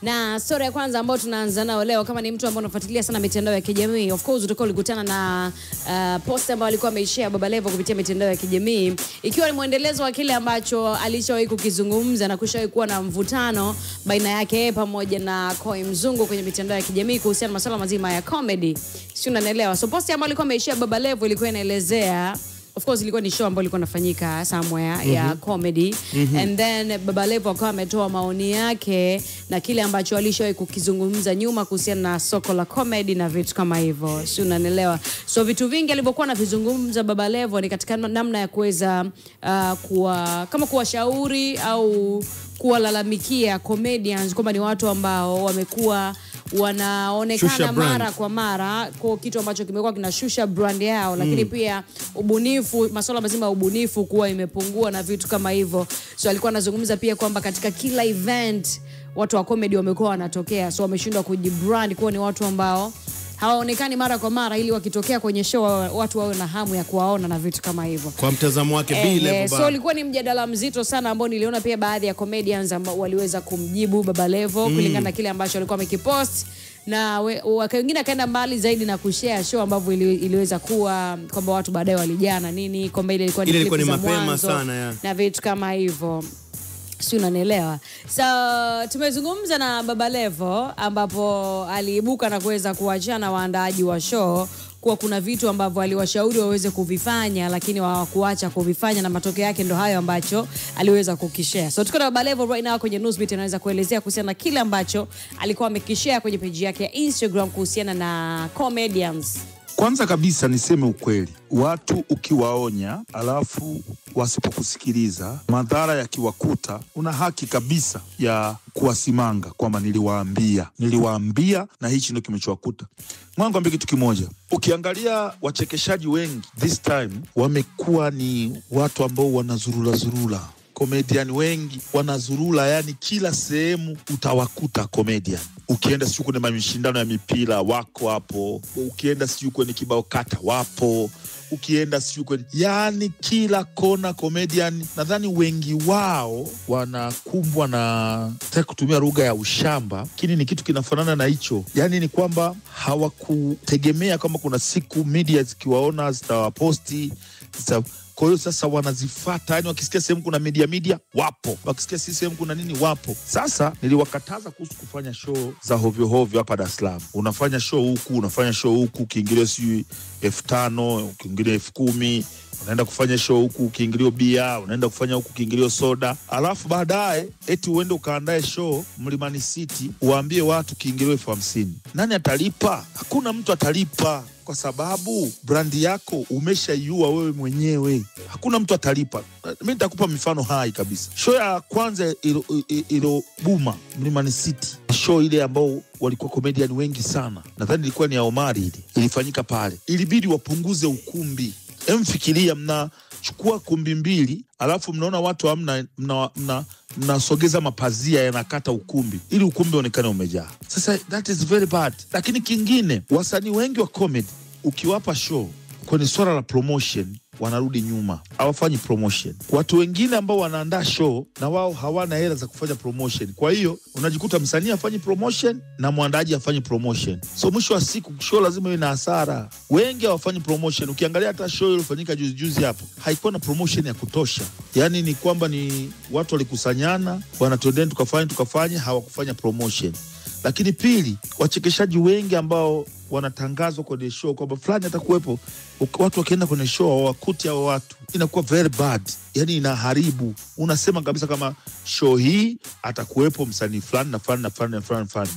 Na story ya kwanza ambayo tunaanza nayo leo, kama ni mtu ambaye unafuatilia sana mitandao ya kijamii, of course utakuwa ulikutana na post ambayo alikuwa ameishare Baba Levo kupitia mitandao ya kijamii, ikiwa ni muendelezo wa kile ambacho alishawahi kukizungumza na kushawahi kuwa na mvutano baina yake pamoja na Koi Mzungu kwenye mitandao ya kijamii kuhusiana na masuala mazima ya comedy. Si unanielewa? So post ambayo alikuwa ameishare Baba Levo ilikuwa inaelezea, of course ilikuwa ni show ambayo ilikuwa inafanyika somewhere ya comedy, and then Baba Levo akawa ametoa maoni yake na kile ambacho alishawahi kukizungumza nyuma kuhusiana na soko la comedy na vitu kama hivyo. Si unanielewa? So vitu vingi alivyokuwa anavizungumza Baba Levo ni katika namna ya kuweza kuwashauri au kuwalalamikia comedians kwamba ni watu ambao wamekuwa wanaonekana mara kwa mara kwa kitu ambacho kimekuwa kinashusha brand yao, lakini pia ubunifu, masuala mazima ya ubunifu kuwa imepungua na vitu kama hivyo. So alikuwa anazungumza pia kwamba katika kila event watu wa comedy wamekuwa wanatokea, so wameshindwa kujibrand kuwa ni watu ambao hawaonekani mara kwa mara, ili wakitokea kwenye show watu wawe na hamu ya kuwaona na vitu kama hivyo. Kwa mtazamo wake Bile so ilikuwa ni mjadala mzito sana ambao niliona pipia baadhi ya comedians ambao waliweza kumjibu Baba Levo kulingana na kile ambacho alikuwa amekipost, na wengine akaenda mbali zaidi na kushare show ambavyo iliweza kuwa kwamba watu baadaye walijana nini, kwamba ile ilikuwa ni mapema sana ya. Na vitu kama hivyo. Si unanielewa? So tumezungumza na Baba Levo ambapo aliibuka na kuweza kuachana waandaaji wa show kuwa kuna vitu ambavyo aliwashauri waweze kuvifanya lakini hawakuacha kuvifanya, na matokeo yake ndo hayo ambacho aliweza kukishare. So tuko na Baba Levo right now kwenye Newsbeat, anaweza kuelezea kuhusiana na kile ambacho alikuwa amekishare kwenye page yake ya Instagram kuhusiana na comedians. Kwanza kabisa niseme ukweli, watu ukiwaonya alafu wasipokusikiliza, madhara yakiwakuta, una haki kabisa ya kuwasimanga kwamba niliwaambia na hichi ndio kimechowakuta. Mwangu ambie kitu kimoja, ukiangalia wachekeshaji wengi this time wamekuwa ni watu ambao wanazurula. Comedian wengi wanazurula, yani kila sehemu utawakuta comedian. Ukienda siku kwenye mashindano ya mipira wako hapo, ukienda siku kwenye kibao kata wapo, ukienda siku kwenye, yani kila kona comedian. Nadhani wengi wao wanakumbwa na taka kutumia lugha ya ushamba, lakini ni kitu kinafanana na hicho. Yani ni kwamba hawakutegemea kama kuna siku media zikiwaona zitawaposti. Kwa hiyo sasa wanazifuata, yani wakisikia sehemu kuna media wapo, wakisikia sehemu kuna nini wapo. Sasa niliwakataza kuhusu kufanya show za hovyo hapa Dar es Salaam. Unafanya show huku kiingilio si 5,000, kiingilio 10,000, unaenda kufanya show huku kiingilio bia, unaenda kufanya huku kiingilio soda, alafu baadaye eti uende ukaandae show Mlimani City uwaambie watu kiingilio 50,000. Nani atalipa? Hakuna mtu atalipa, kwa sababu brandi yako umeshaiua wewe mwenyewe. Hakuna mtu atalipa. Mimi nitakupa mifano hai kabisa. Show ya kwanza ilo Buma Mlimani City, show ile ambao walikuwa comedian wengi sana, nadhani ilikuwa ni ya Omari, ile ilifanyika pale, ilibidi wapunguze ukumbi. Mfikiria mnachukua kumbi 2 alafu mnaona watu hamna, mnasogeza mapazia yanakata ukumbi ili ukumbi onekane umejaa. Sasa that is very bad. Lakini kingine, wasanii wengi wa comedy ukiwapa show kwenye swala la promotion wanarudi nyuma, hawafanyi promotion. Watu wengine ambao wanaandaa show na wao hawana hela za kufanya promotion, kwa hiyo unajikuta msanii afanyi promotion na mwandaji afanyi promotion. So mwisho wa siku show lazima iwe na hasara. Wengi hawafanyi promotion. Ukiangalia hata show iliyofanyika juzi hapo haikuwa na promotion ya kutosha. Yani ni kwamba ni watu walikusanyana, wanatendeni tukafanye, hawakufanya promotion. Lakini pili, wachekeshaji wengi ambao wanatangazwa kwenye show kwamba fulani atakuwepo, watu wakienda kwenye show hawakuti hao watu, inakuwa very bad. Yani inaharibu. Unasema kabisa kama show hii atakuwepo msanii fulani na fulani.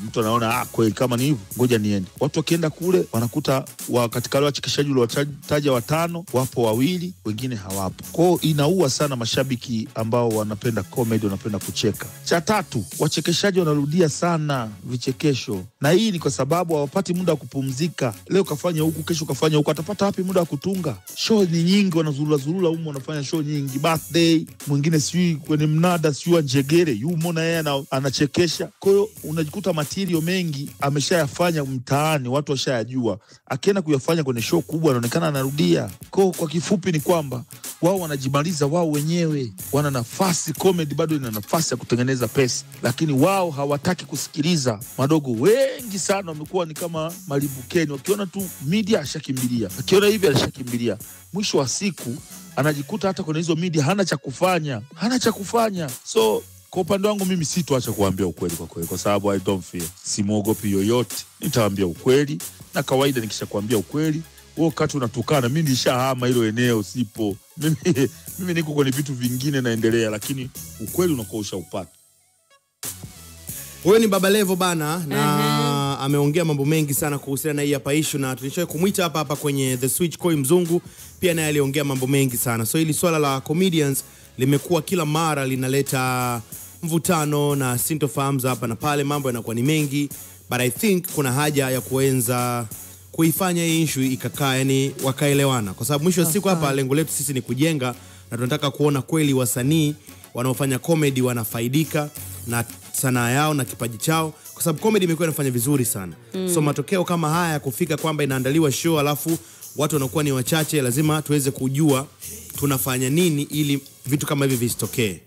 Mtu anaona kweli kama ni hivyo, ngoja niende. Watu wakienda kule wanakuta katika wale wachekeshaji wataja 5 wapo 2, wengine hawapo. Kwa hiyo inaua sana mashabiki ambao wanapenda comedy, wanapenda kucheka. Cha tatu, wachekeshaji wanarudia sana vichekesho, na hii ni kwa sababu hawapati muda wa kupumzika. Leo kafanya huku, kesho kafanya huku, atapata wapi muda wa kutunga? Show ni nyingi, wanazurula humo, wanafanya show nyingi. Birthday, mwingine sijui kwenye mnada sijui Njegere yumo na yeye anachekesha. Kwa hiyo unajikuta material mengi ameshayafanya mtaani, watu washayajua. Akienda kuyafanya kwenye show kubwa anaonekana anarudia. Kwa kifupi ni kwamba wao wanajimaliza wao wenyewe. Wana nafasi, comedy bado ina nafasi ya kutengeneza pesa, lakini wao hawataki kusikiliza. Madogo wengi sana wamekuwa ni kama malibukeni, wakiona tu media ashakimbilia, akiona hivi alishakimbilia. Mwisho wa siku anajikuta hata kwenye hizo media hana cha kufanya. So kwa upande wangu mimi sitoacha kuambia ukweli kwa kweli, kwa sababu I don't fear. Simuogopi yoyote. Nitaambia ukweli, na kawaida nikishakwambia ukweli, wewe wakati unatukana mimi nishahama hilo eneo, sipo. Mimi niko kwenye vitu vingine naendelea, lakini ukweli unakuwa ushaupata. Huyo ni Baba Levo bana, na ameongea mambo mengi sana kuhusiana na hii hapa issue, na tulishawahi kumuita hapa kwenye The Switch Koi Mzungu, pia naye aliongea mambo mengi sana. So hili swala la comedians limekuwa kila mara linaleta mvutano na sintofahamu hapa na pale, mambo yanakuwa ni mengi, but I think kuna haja ya kuenza kuifanya hii issue ikakaa, yani wakaelewana, kwa sababu mwisho wa siku hapa lengo letu sisi ni kujenga, na tunataka kuona kweli wasanii wanaofanya comedy wanafaidika na sanaa yao na kipaji chao, kwa sababu comedy imekuwa inafanya vizuri sana. So matokeo kama haya kufika kwamba inaandaliwa show alafu watu wanakuwa ni wachache, lazima tuweze kujua tunafanya nini ili vitu kama hivi visitokee.